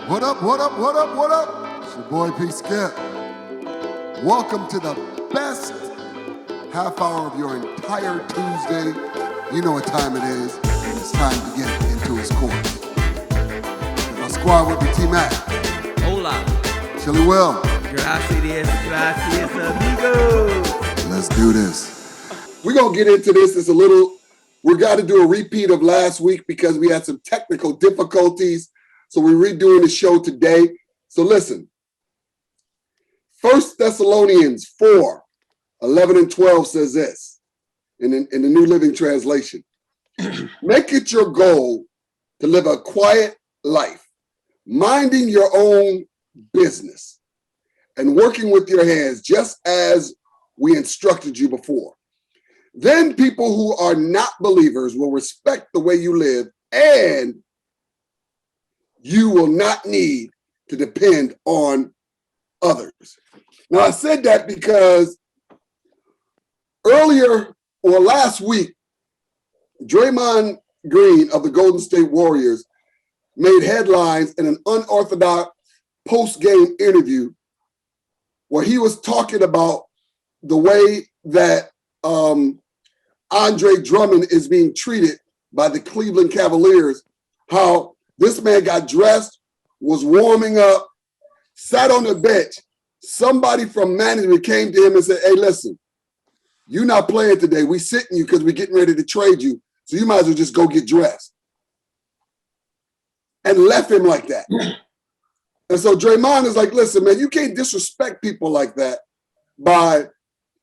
What up, what up, what up, what up? It's your boy P. Skip. Welcome to the best half hour of your entire Tuesday. You know what time it is. It's time to get into his court. My squad with me, T-Mac. Hola. Chili Will. Gracias, amigos. Let's do this. We're going to get into this. It's a little, we got to do a repeat of last week because we had some technical difficulties. So we're redoing the show today. So listen, 1 Thessalonians 4, 11 and 12 says this in the New Living Translation. Make it your goal to live a quiet life, minding your own business and working with your hands, just as we instructed you before. Then people who are not believers will respect the way you live, and you will not need to depend on others. Now, I said that because earlier or last week, Draymond Green of the Golden State Warriors made headlines in an unorthodox post-game interview where he was talking about the way that Andre Drummond is being treated by the Cleveland Cavaliers, how this man got dressed, was warming up, sat on the bench. Somebody from management came to him and said, hey, listen, you're not playing today. We sitting you because we're getting ready to trade you. So you might as well just go get dressed. And left him like that. And so Draymond is like, listen, man, you can't disrespect people like that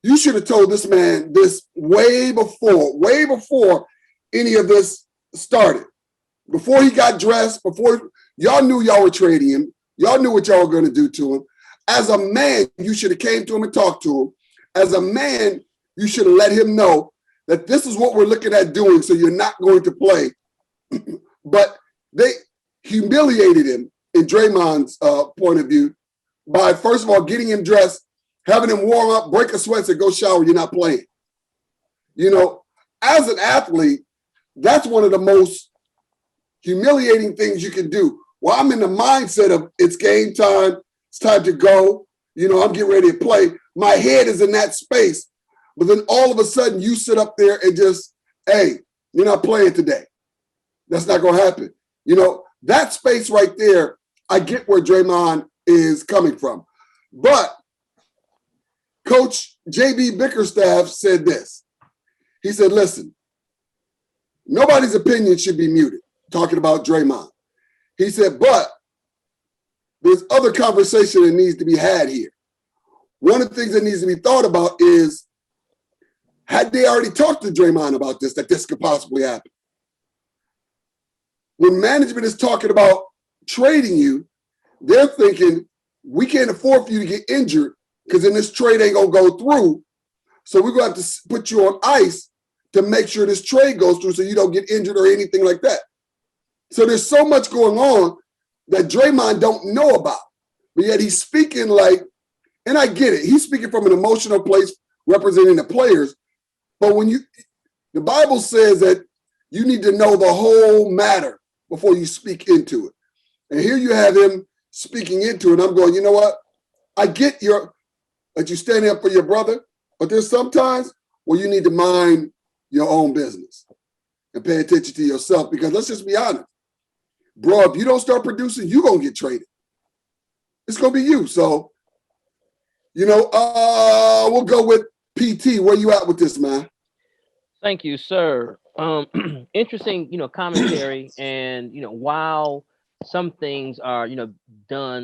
you should have told this man this way before any of this started. Before he got dressed, before y'all knew y'all were trading him, y'all knew what y'all were going to do to him. As a man, you should have came to him and talked to him. As a man, you should have let him know that this is what we're looking at doing, so you're not going to play. But they humiliated him in Draymond's point of view by, first of all, getting him dressed, having him warm up, break a sweat, and go shower, you're not playing. You know, as an athlete, that's one of the most humiliating things you can do. Well, I'm in the mindset of it's game time, it's time to go, you know, I'm getting ready to play. My head is in that space. But then all of a sudden you sit up there and just, hey, you're not playing today. That's not going to happen. You know, that space right there, I get where Draymond is coming from. But Coach J.B. Bickerstaff said this. He said, listen, nobody's opinion should be muted, talking about Draymond. He said, but there's other conversation that needs to be had here. One of the things that needs to be thought about is, had they already talked to Draymond about this, that this could possibly happen? When management is talking about trading you, they're thinking, we can't afford for you to get injured because then this trade ain't going to go through. So we're going to have to put you on ice to make sure this trade goes through so you don't get injured or anything like that. So there's so much going on that Draymond don't know about. But yet he's speaking like, and I get it, he's speaking from an emotional place representing the players. But when the Bible says that you need to know the whole matter before you speak into it. And here you have him speaking into it. I'm going, you know what? I get that you're standing up for your brother, but there's sometimes where you need to mind your own business and pay attention to yourself, because let's just be honest. Bro, if you don't start producing, you're going to get traded. It's going to be you. So, you know, we'll go with PT. Where you at with this, man? Thank you, sir. Interesting, commentary. And, while some things are,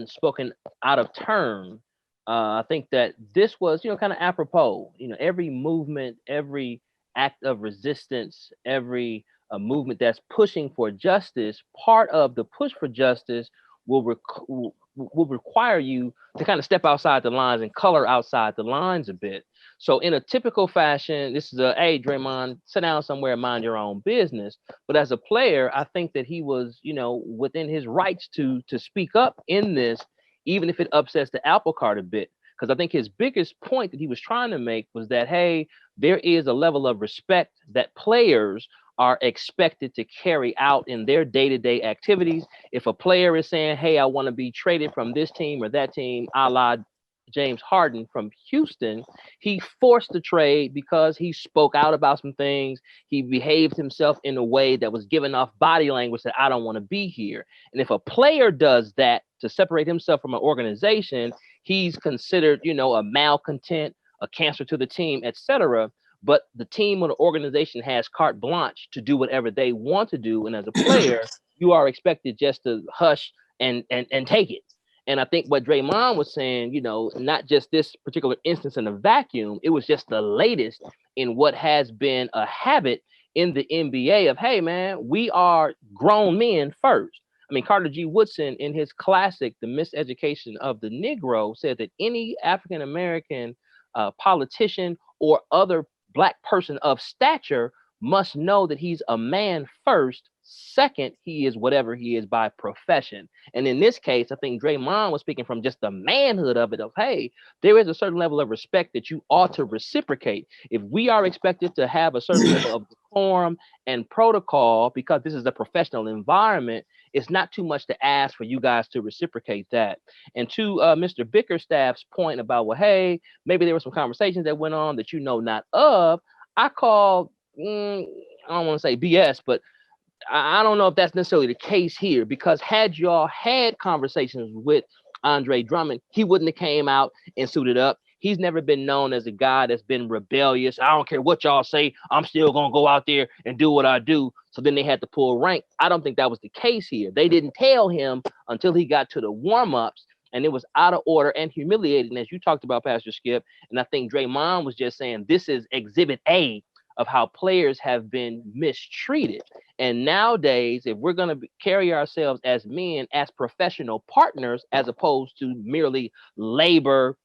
spoken out of turn, I think that this was, kind of apropos. Every movement, every act of resistance, every movement that's pushing for justice, part of the push for justice will require you to kind of step outside the lines and color outside the lines a bit. So in a typical fashion, this is hey, Draymond, sit down somewhere and mind your own business. But as a player, I think that he was, within his rights to speak up in this, even if it upsets the apple cart a bit. Because I think his biggest point that he was trying to make was that, hey, there is a level of respect that players are expected to carry out in their day-to-day activities. If a player is saying, hey, I want to be traded from this team or that team, a la James Harden from Houston, he forced the trade because he spoke out about some things. He behaved himself in a way that was giving off body language that I don't want to be here. And if a player does that to separate himself from an organization, he's considered, a malcontent, a cancer to the team, etc. But the team or the organization has carte blanche to do whatever they want to do. And as a player, you are expected just to hush and take it. And I think what Draymond was saying, not just this particular instance in a vacuum, it was just the latest in what has been a habit in the NBA of, hey, man, we are grown men first. I mean, Carter G. Woodson in his classic, The Miseducation of the Negro, said that any African-American politician or other Black person of stature must know that he's a man first. Second, he is whatever he is by profession. And in this case, I think Draymond was speaking from just the manhood of it of, hey, there is a certain level of respect that you ought to reciprocate. If we are expected to have a certain level of decorum and protocol, because this is a professional environment, it's not too much to ask for you guys to reciprocate that. And to Mr. Bickerstaff's point about, well, hey, maybe there were some conversations that went on that you know not of, I call, I don't want to say BS, but I don't know if that's necessarily the case here, because had y'all had conversations with Andre Drummond, he wouldn't have came out and suited up. He's never been known as a guy that's been rebellious. I don't care what y'all say, I'm still going to go out there and do what I do. So then they had to pull rank. I don't think that was the case here. They didn't tell him until he got to the warm-ups, and it was out of order and humiliating, as you talked about, Pastor Skip. And I think Draymond was just saying this is exhibit A of how players have been mistreated. And nowadays, if we're going to carry ourselves as men, as professional partners, as opposed to merely labor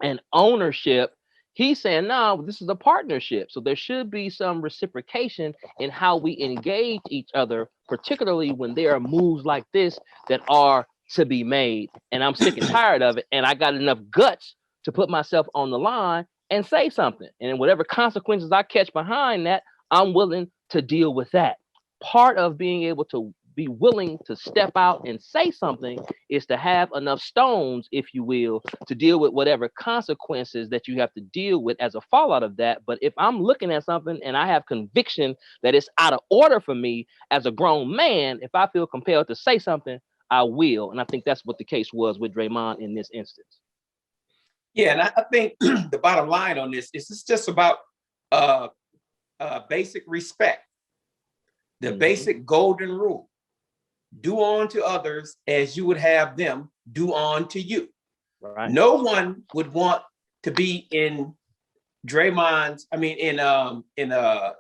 and ownership, he's saying, no, this is a partnership. So there should be some reciprocation in how we engage each other, particularly when there are moves like this that are to be made. And I'm sick and tired of it. And I got enough guts to put myself on the line and say something. And whatever consequences I catch behind that, I'm willing to deal with that. Part of being able to be willing to step out and say something is to have enough stones, if you will, to deal with whatever consequences that you have to deal with as a fallout of that. But if I'm looking at something and I have conviction that it's out of order for me as a grown man, if I feel compelled to say something, I will. And I think that's what the case was with Draymond in this instance. Yeah, and I think the bottom line on this is it's just about basic respect, the basic golden rule. Do unto others as you would have them do unto you. Right. No one would want to be in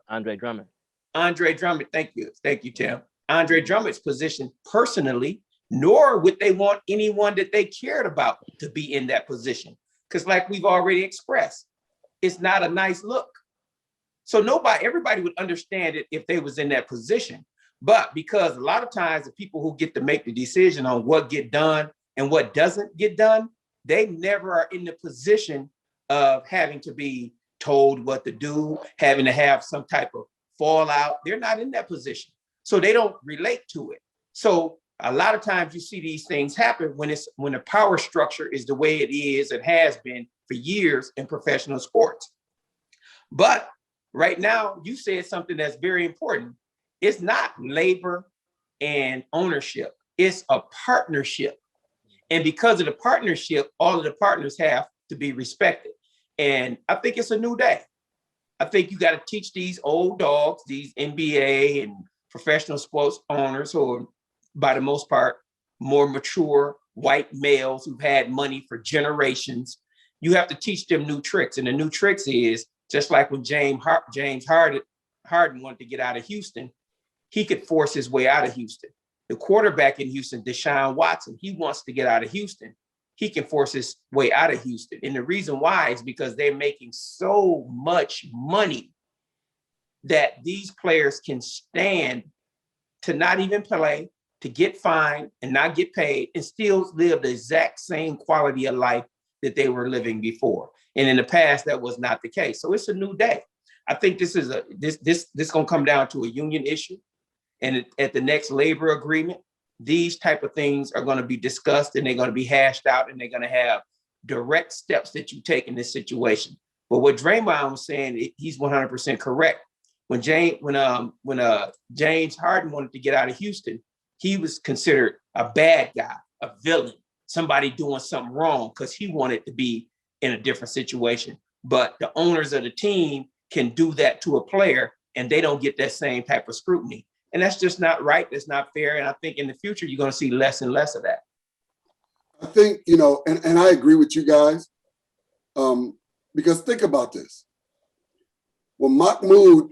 Andre Drummond. Andre Drummond, thank you, Tim. Andre Drummond's position personally, nor would they want anyone that they cared about to be in that position. Because like we've already expressed, it's not a nice look. So everybody would understand it if they was in that position. But because a lot of times the people who get to make the decision on what get done and what doesn't get done, they never are in the position of having to be told what to do, having to have some type of fallout. They're not in that position. So they don't relate to it. So a lot of times you see these things happen when the power structure is the way it is and has been for years in professional sports. But right now, you said something that's very important. It's not labor and ownership. It's a partnership. And because of the partnership, all of the partners have to be respected. And I think it's a new day. I think you got to teach these old dogs, these NBA and professional sports owners who are, by the most part, more mature white males who've had money for generations. You have to teach them new tricks. And the new tricks is just like when James Harden wanted to get out of Houston, he could force his way out of Houston. The quarterback in Houston, Deshaun Watson, he wants to get out of Houston. He can force his way out of Houston. And the reason why is because they're making so much money that these players can stand to not even play, to get fined and not get paid and still live the exact same quality of life that they were living before. And in the past, that was not the case. So it's a new day. I think this is this gonna come down to a union issue. And at the next labor agreement, these type of things are going to be discussed and they're going to be hashed out and they're going to have direct steps that you take in this situation. But what Draymond was saying, he's 100% correct. When James Harden wanted to get out of Houston, he was considered a bad guy, a villain, somebody doing something wrong because he wanted to be in a different situation. But the owners of the team can do that to a player and they don't get that same type of scrutiny. And that's just not right. That's not fair. And I think in the future, you're going to see less and less of that. I think, you know, and I agree with you guys, because think about this. When Mahmoud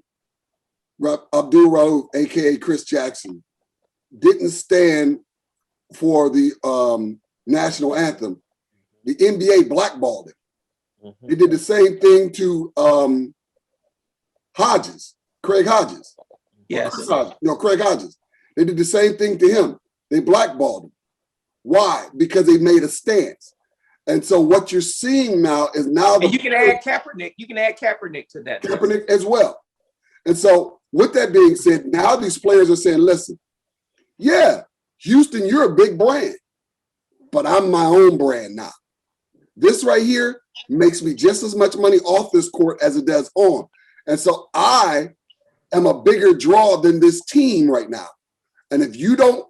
Abdul Rauf, aka Chris Jackson, didn't stand for the national anthem, the NBA blackballed him. Mhm. They did the same thing to Craig Hodges. Yes. Craig Hodges. They did the same thing to him. They blackballed him. Why? Because they made a stance. And so what you're seeing now is now And you can add Kaepernick. You can add Kaepernick to that. Kaepernick as well. And so with that being said, now these players are saying, listen, yeah, Houston, you're a big brand, but I'm my own brand now. This right here makes me just as much money off this court as it does on. And so I am a bigger draw than this team right now. And if you don't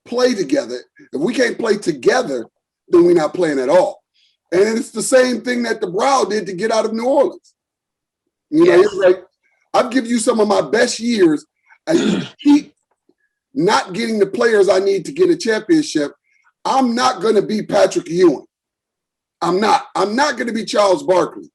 play together, if we can't play together, then we're not playing at all. And it's the same thing that the Brow did to get out of New Orleans. You know, it's like, I've given you some of my best years and you keep not getting the players I need to get a championship. I'm not going to be Patrick Ewing. I'm not going to be Charles Barkley.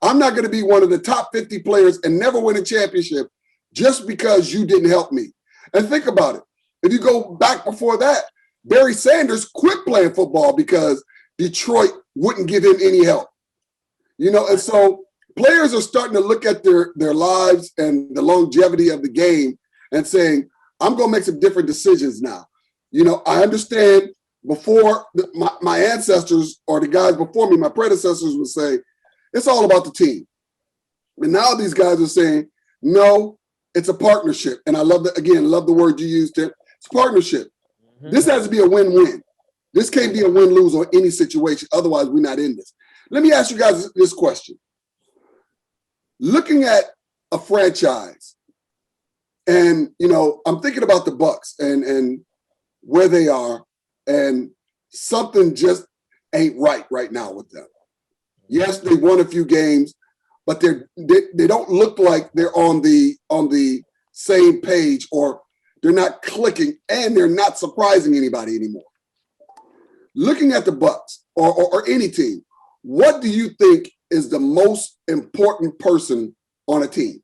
I'm not going to be one of the top 50 players and never win a championship just because you didn't help me. And think about it. If you go back before that, Barry Sanders quit playing football because Detroit wouldn't give him any help. You know, and so players are starting to look at their lives and the longevity of the game and saying, I'm going to make some different decisions now. You know, I understand before my ancestors or the guys before me, my predecessors would say, it's all about the team. And now these guys are saying, no, it's a partnership. And I love the word you used there. It's a partnership. Mm-hmm. This has to be a win-win. This can't be a win-lose on any situation. Otherwise, we're not in this. Let me ask you guys this question. Looking at a franchise, and, you know, I'm thinking about the Bucks and where they are, and something just ain't right now with them. Yes, they won a few games, but they don't look like they're on the same page, or they're not clicking, and they're not surprising anybody anymore. Looking at the Bucks or any team, what do you think is the most important person on a team?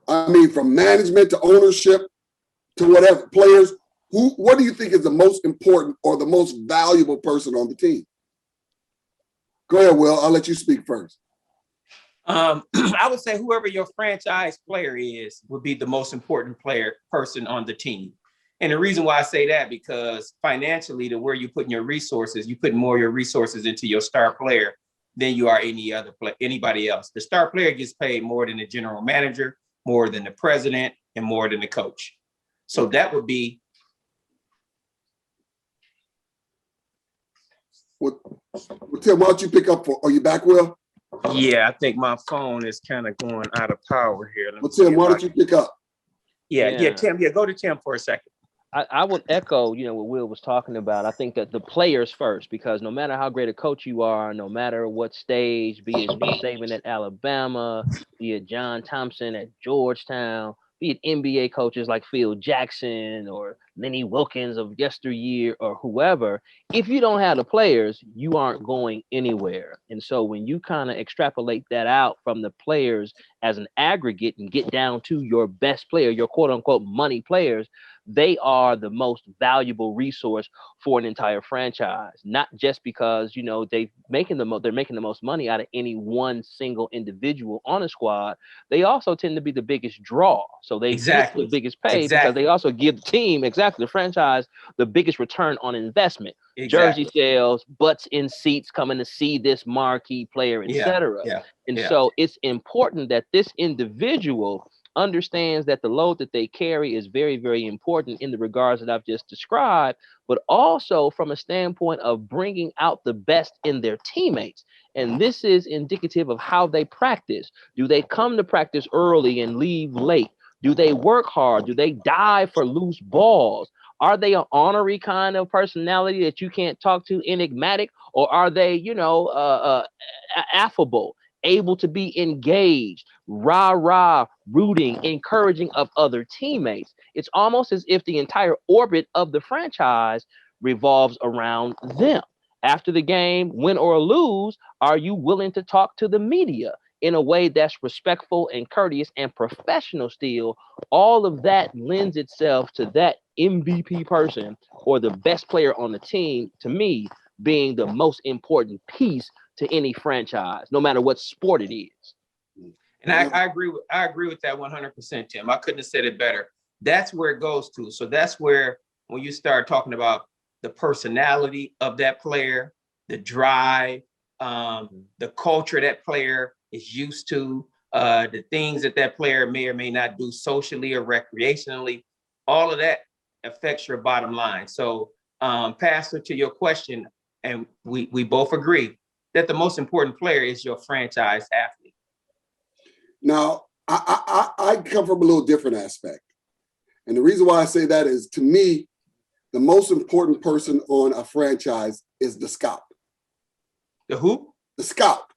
I mean, from management to ownership to whatever, players, what do you think is the most important or the most valuable person on the team? Go ahead, Will. I'll let you speak first. I would say whoever your franchise player is would be the most important person on the team. And the reason why I say that, because financially, to where you're putting your resources, you put more of your resources into your star player than you are anybody else. The star player gets paid more than the general manager, more than the president, and more than the coach. So that would be. Tim, why don't you pick up are you back, Will? Yeah, I think my phone is kind of going out of power here. Tim, why don't you pick up? Yeah, Tim. Yeah, go to Tim for a second. I would echo, you know, what Will was talking about. I think that the players first, because no matter how great a coach you are, no matter what stage, be it Nick Saban at Alabama, be it John Thompson at Georgetown, be it NBA coaches like Phil Jackson or Lenny Wilkins of yesteryear or whoever, if you don't have the players, you aren't going anywhere. And so when you kind of extrapolate that out from the players as an aggregate and get down to your best player, your quote unquote money players, they are the most valuable resource for an entire franchise, not just because, you know, they're making the most money out of any one single individual on a squad. They also tend to be the biggest draw. So they get the biggest pay because they also give the team, the franchise, the biggest return on investment. Jersey sales, butts in seats coming to see this marquee player, etc. And so it's important that this individual understands that the load that they carry is very, very important in the regards that I've just described, but also from a standpoint of bringing out the best in their teammates. And this is indicative of how they practice. Do they come to practice early and leave late? Do they work hard? Do they dive for loose balls? Are they an ornery kind of personality that you can't talk to, enigmatic, or are they, affable, able to be engaged, rah, rooting, encouraging of other teammates? It's almost as if the entire orbit of the franchise revolves around them. After the game, win or lose, are you willing to talk to the media in a way that's respectful and courteous and professional still? All of that lends itself to that MVP person or the best player on the team, to me, being the most important piece to any franchise, no matter what sport it is. And I agree with that 100%, Tim. I couldn't have said it better. That's where it goes to. So that's where, when you start talking about the personality of that player, the drive, the culture that player is used to, the things that player may or may not do socially or recreationally, all of that affects your bottom line. So, Pastor, to your question, and we both agree that the most important player is your franchise athlete. Now, I come from a little different aspect. And the reason why I say that is, to me, the most important person on a franchise is the scout. The who? The scout.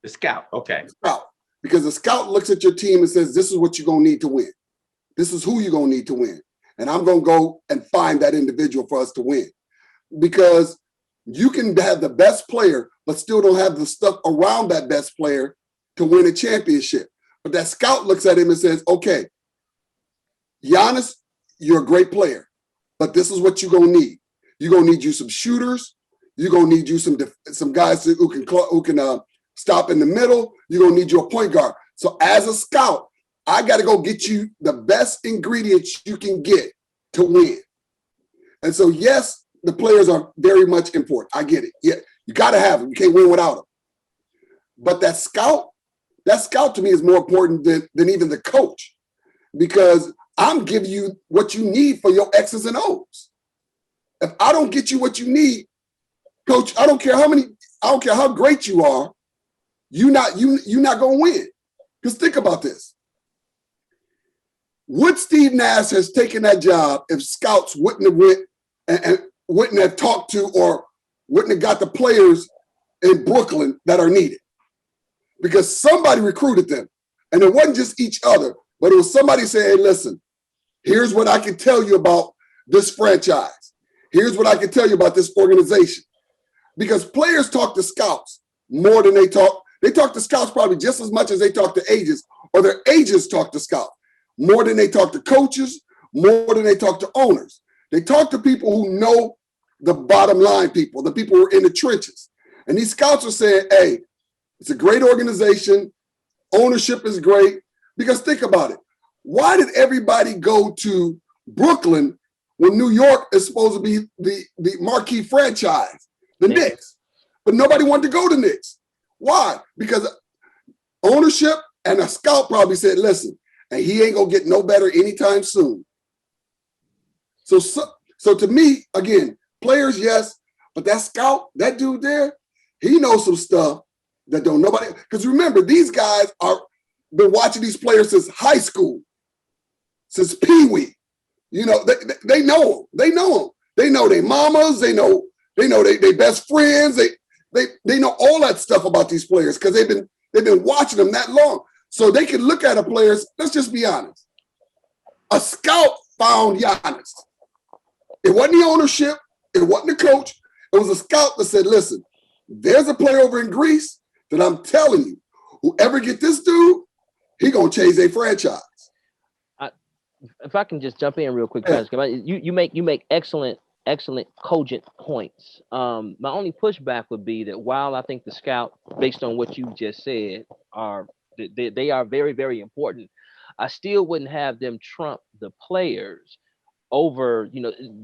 The scout, okay. The scout. Because the scout looks at your team and says, this is what you're going to need to win. This is who you're going to need to win. And I'm going to go and find that individual for us to win. Because you can have the best player, but still don't have the stuff around that best player to win a championship. But that scout looks at him and says, okay, Giannis, you're a great player, but this is what you're going to need. You're going to need you some shooters. You're going to need you some guys who can stop in the middle. You're going to need your point guard. So as a scout, I got to go get you the best ingredients you can get to win. And so, yes, the players are very much important. I get it. Yeah, you got to have them. You can't win without them. But that scout to me is more important than even the coach, because I'm giving you what you need for your X's and O's. If I don't get you what you need, coach, I don't care how great you are, you're not going to win. Because think about this. Would Steve Nash has taken that job if scouts wouldn't have went and wouldn't have talked to or wouldn't have got the players in Brooklyn that are needed? Because somebody recruited them. And it wasn't just each other, but it was somebody saying, hey, listen, here's what I can tell you about this franchise. Here's what I can tell you about this organization. Because players talk to scouts more than they talk to scouts probably just as much as they talk to agents, or their agents talk to scouts more than they talk to coaches, more than they talk to owners. They talk to people who know the bottom line people, the people who are in the trenches. And these scouts are saying, hey, it's a great organization. Ownership is great. Because think about it. Why did everybody go to Brooklyn when New York is supposed to be the marquee franchise, the Knicks? But nobody wanted to go to Knicks. Why? Because ownership and a scout probably said, listen, and he ain't going to get no better anytime soon. So to me, again, players, yes, but that scout, that dude there, he knows some stuff that don't nobody. Because remember, these guys are been watching these players since high school, since Pee Wee. You know, they know them. They know them. They know their mamas. They know their best friends. They know all that stuff about these players because they've been watching them that long. So they can look at a player. Let's just be honest. A scout found Giannis. It wasn't the ownership. It wasn't the coach. It was a scout that said, listen, there's a player over in Greece that I'm telling you, whoever get this dude, he going to change their franchise. if I can just jump in real quick, Yeah. Travis, you make excellent cogent points. My only pushback would be that while I think the scout, based on what you just said, are they are very, very important, I still wouldn't have them trump the players over,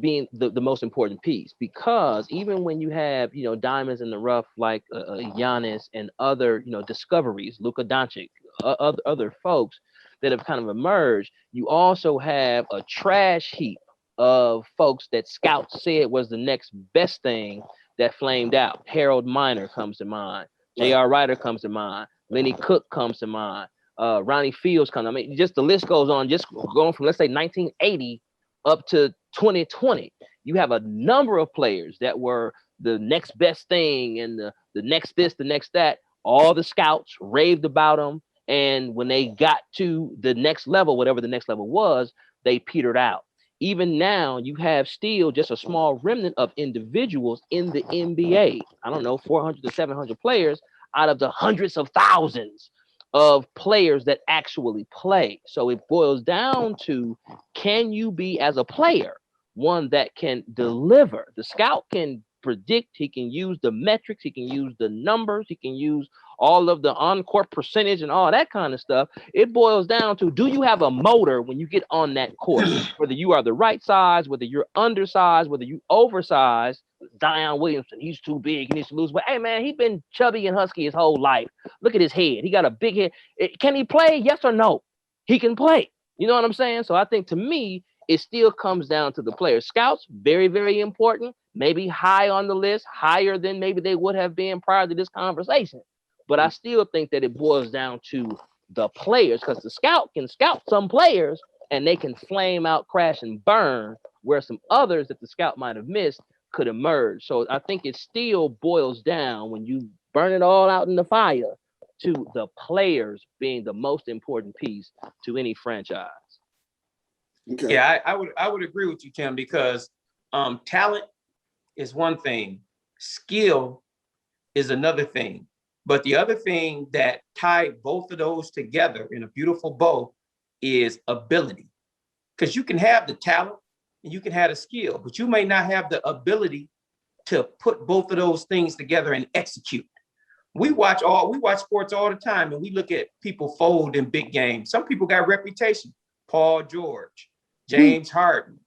being the most important piece, because even when you have, diamonds in the rough like Giannis and other, discoveries, Luka Doncic, other folks that have kind of emerged, you also have a trash heap of folks that scouts said was the next best thing that flamed out. Harold Miner comes to mind. J.R. Ryder comes to mind. Lenny Cook comes to mind. Ronnie Fields comes. I mean, just the list goes on. Just going from, let's say, 1980 up to 2020, you have a number of players that were the next best thing and the next this, the next that. All the scouts raved about them. And when they got to the next level, whatever the next level was, they petered out. Even now, you have still just a small remnant of individuals in the NBA. I don't know, 400 to 700 players out of the hundreds of thousands of players that actually play. So it boils down to, can you be, as a player, one that can deliver? The scout can predict, he can use the metrics, he can use the numbers, he can use all of the on-court percentage and all that kind of stuff. It boils down to, do you have a motor when you get on that court? Whether you are the right size, whether you're undersized, whether you oversized. Zion Williamson, he's too big, he needs to lose. But hey, man, he's been chubby and husky his whole life. Look at his head. He got a big head. Can he play? Yes or no? He can play. You know what I'm saying? So I think, to me, it still comes down to the players. Scouts, very, very important. Maybe high on the list, higher than maybe they would have been prior to this conversation. But I still think that it boils down to the players, because the scout can scout some players and they can flame out, crash, and burn, where some others that the scout might have missed could emerge. So I think it still boils down, when you burn it all out in the fire, to the players being the most important piece to any franchise. Okay. Yeah, I would agree with you, Tim, because talent is one thing, skill is another thing. But the other thing that tied both of those together in a beautiful bow is ability. Because you can have the talent and you can have the skill, but you may not have the ability to put both of those things together and execute. We watch sports all the time, and we look at people fold in big games. Some people got reputation. Paul George, James Harden.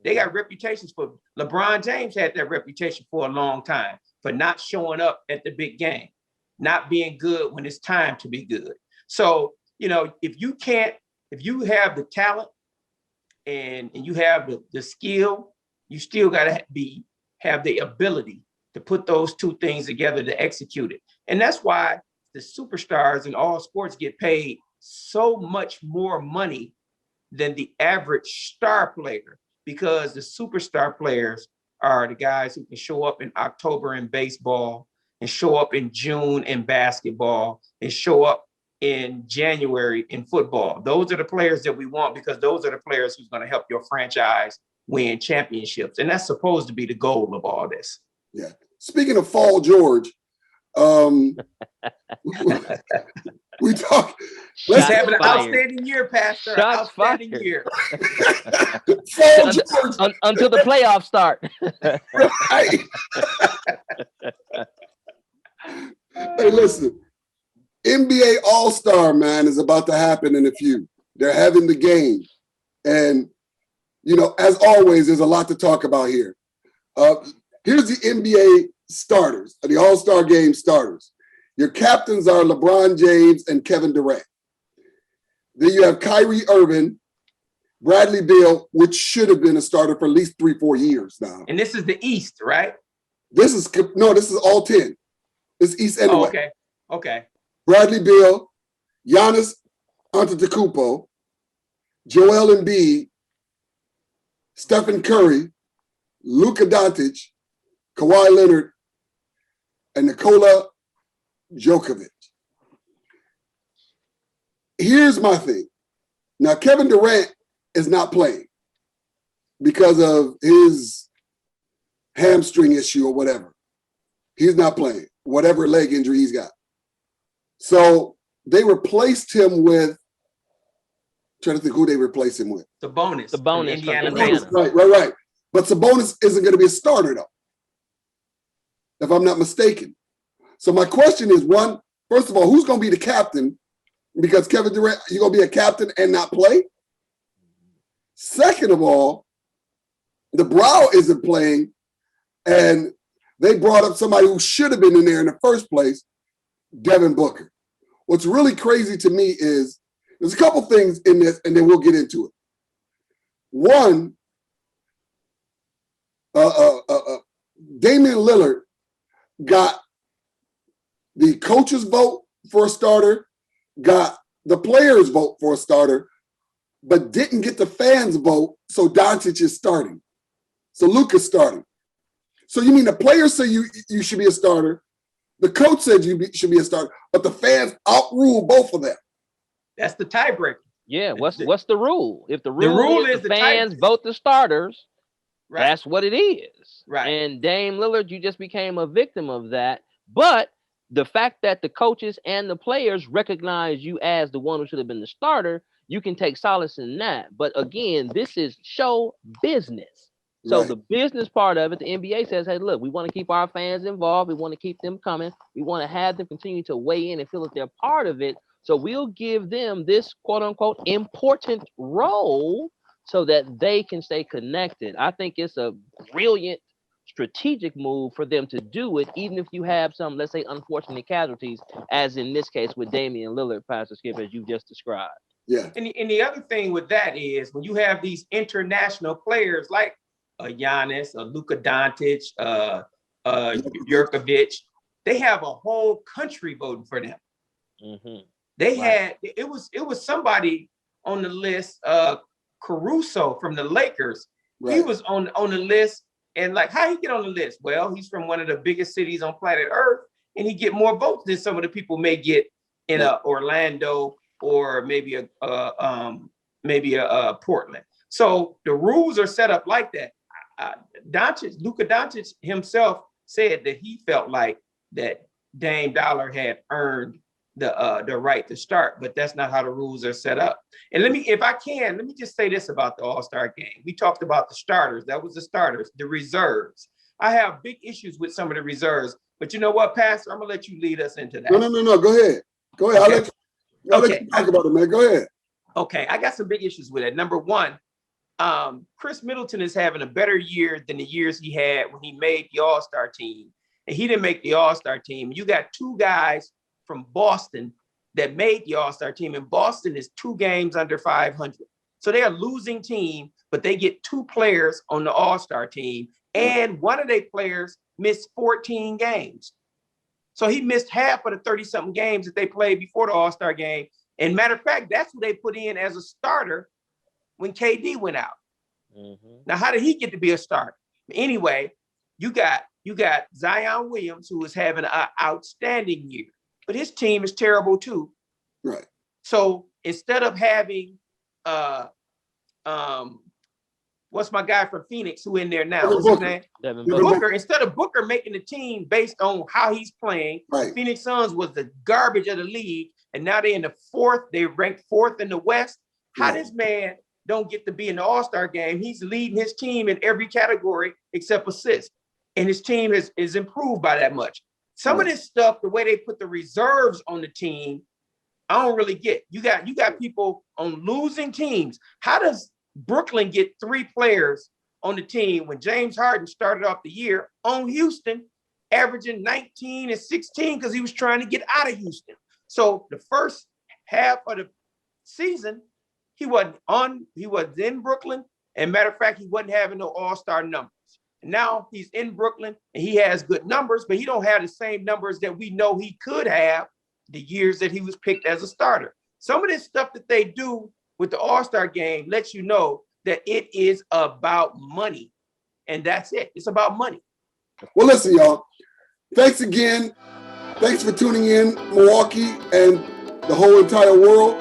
They got reputations for. LeBron James had that reputation for a long time for not showing up at the big game, not being good when it's time to be good. So, if you have the talent and you have the skill, you still got to have the ability to put those two things together to execute it. And that's why the superstars in all sports get paid so much more money than the average star player, because the superstar players are the guys who can show up in October in baseball and show up in June in basketball and show up in January in football. Those are the players that we want, because those are the players who's going to help your franchise win championships. And that's supposed to be the goal of all this. Yeah. Speaking of Paul George, we talk. Let's have an outstanding year, Pastor. Outstanding year. Paul George. Until the playoffs start. Right. Hey, listen. NBA All-Star, man, is about to happen in a few. They're having the game. And, as always, there's a lot to talk about here. Here's the NBA starters, the All-Star game starters. Your captains are LeBron James and Kevin Durant. Then you have Kyrie Irving, Bradley Beal, which should have been a starter for at least 3-4 years now. And this is the East, right? This is all 10. It's East anyway. Oh, okay. Bradley Beal, Giannis Antetokounmpo, Joel Embiid, Stephen Curry, Luka Doncic, Kawhi Leonard, and Nikola Jokic. Here's my thing. Now, Kevin Durant is not playing because of his hamstring issue or whatever. He's not playing, whatever leg injury he's got. So they replaced him with trying to think who they replace him with. Sabonis. Sabonis from Indiana. Indiana. Right. But Sabonis isn't going to be a starter, though, if I'm not mistaken. So my question is, one, first of all, who's going to be the captain? Because Kevin Durant, you're going to be a captain and not play? Second of all, the Brow isn't playing, and they brought up somebody who should have been in there in the first place, Devin Booker. What's really crazy to me is there's a couple things in this, and then we'll get into it. One, Damian Lillard got the coach's vote for a starter, got the players' vote for a starter, but didn't get the fans' vote, so Doncic is starting. So Luka's starting. So you mean the players say you should be a starter, the coach said should be a starter, but the fans outrule both of them. That's the tiebreaker. Yeah, what's the rule? If the rule is the fans vote the starters, Right. that's what it is. Right. And Dame Lillard, you just became a victim of that. But the fact that the coaches and the players recognize you as the one who should have been the starter, you can take solace in that. But again, this is show business. So Right. the business part of it, the NBA says, hey, look, we want to keep our fans involved. We want to keep them coming. We want to have them continue to weigh in and feel that they're part of it. So we'll give them this quote unquote important role so that they can stay connected. I think it's a brilliant strategic move for them to do it, even if you have some, let's say, unfortunate casualties, as in this case with Damian Lillard, Pastor Skip, as you just described. Yeah. And the other thing with that is when you have these international players like Giannis, Luka Doncic, Jurkovic, they have a whole country voting for them. Mm-hmm. They Right. had it was somebody on the list, Caruso from the Lakers. Right. He was on the list, and like, how he get on the list? Well, he's from one of the biggest cities on planet Earth, and he get more votes than some of the people may get in Orlando or maybe a Portland. So the rules are set up like that. Luka Doncic himself said that he felt like that Dame Dollar had earned the right to start, but that's not how the rules are set up. And let me just say this about the All-Star game. We talked about the starters. That was the starters, the reserves. I have big issues with some of the reserves, but you know what, Pastor? I'm gonna let you lead us into that. No. Go ahead. Okay. I'll let you talk about it, man. Go ahead. Okay, I got some big issues with it. Number one, Chris Middleton is having a better year than the years he had when he made the All-Star team. And he didn't make the All-Star team. You got two guys from Boston that made the All-Star team, and Boston is 2 games under 500. So they're a losing team, but they get 2 players on the All-Star team, and one of their players missed 14 games. So he missed half of the 30-something games that they played before the All-Star game. And matter of fact, that's who they put in as a starter when KD went out. Mm-hmm. Now, how did he get to be a starter? Anyway, you got Zion Williams, who is having an outstanding year, but his team is terrible too. Right. So instead of having what's my guy from Phoenix who in there now? Devin What's his Booker. name? Devin Devin Booker. Booker. Instead of Booker making the team based on how he's playing, Right. Phoenix Suns was the garbage of the league, and now they're in the 4th. They ranked 4th in the West. How Right. this man don't get to be in the All-Star game? He's leading his team in every category except assists, and his team is improved by that much. Some of this stuff, the way they put the reserves on the team, I don't really get. You got people on losing teams. How does Brooklyn get 3 players on the team when James Harden started off the year on Houston, averaging 19 and 16 because he was trying to get out of Houston? So the first half of the season, he wasn't in Brooklyn. And matter of fact, he wasn't having no all-star numbers. And now he's in Brooklyn and he has good numbers, but he don't have the same numbers that we know he could have the years that he was picked as a starter. Some of this stuff that they do with the All-Star game lets you know that it is about money. And that's it. It's about money. Well, listen, y'all. Thanks again. Thanks for tuning in, Milwaukee and the whole entire world.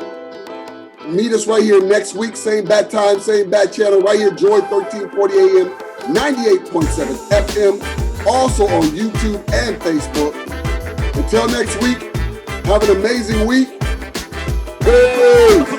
Meet us right here next week. Same bat time, same bat channel, right here, Joy 1340 AM, 98.7 FM. Also on YouTube and Facebook. Until next week, have an amazing week. Peace.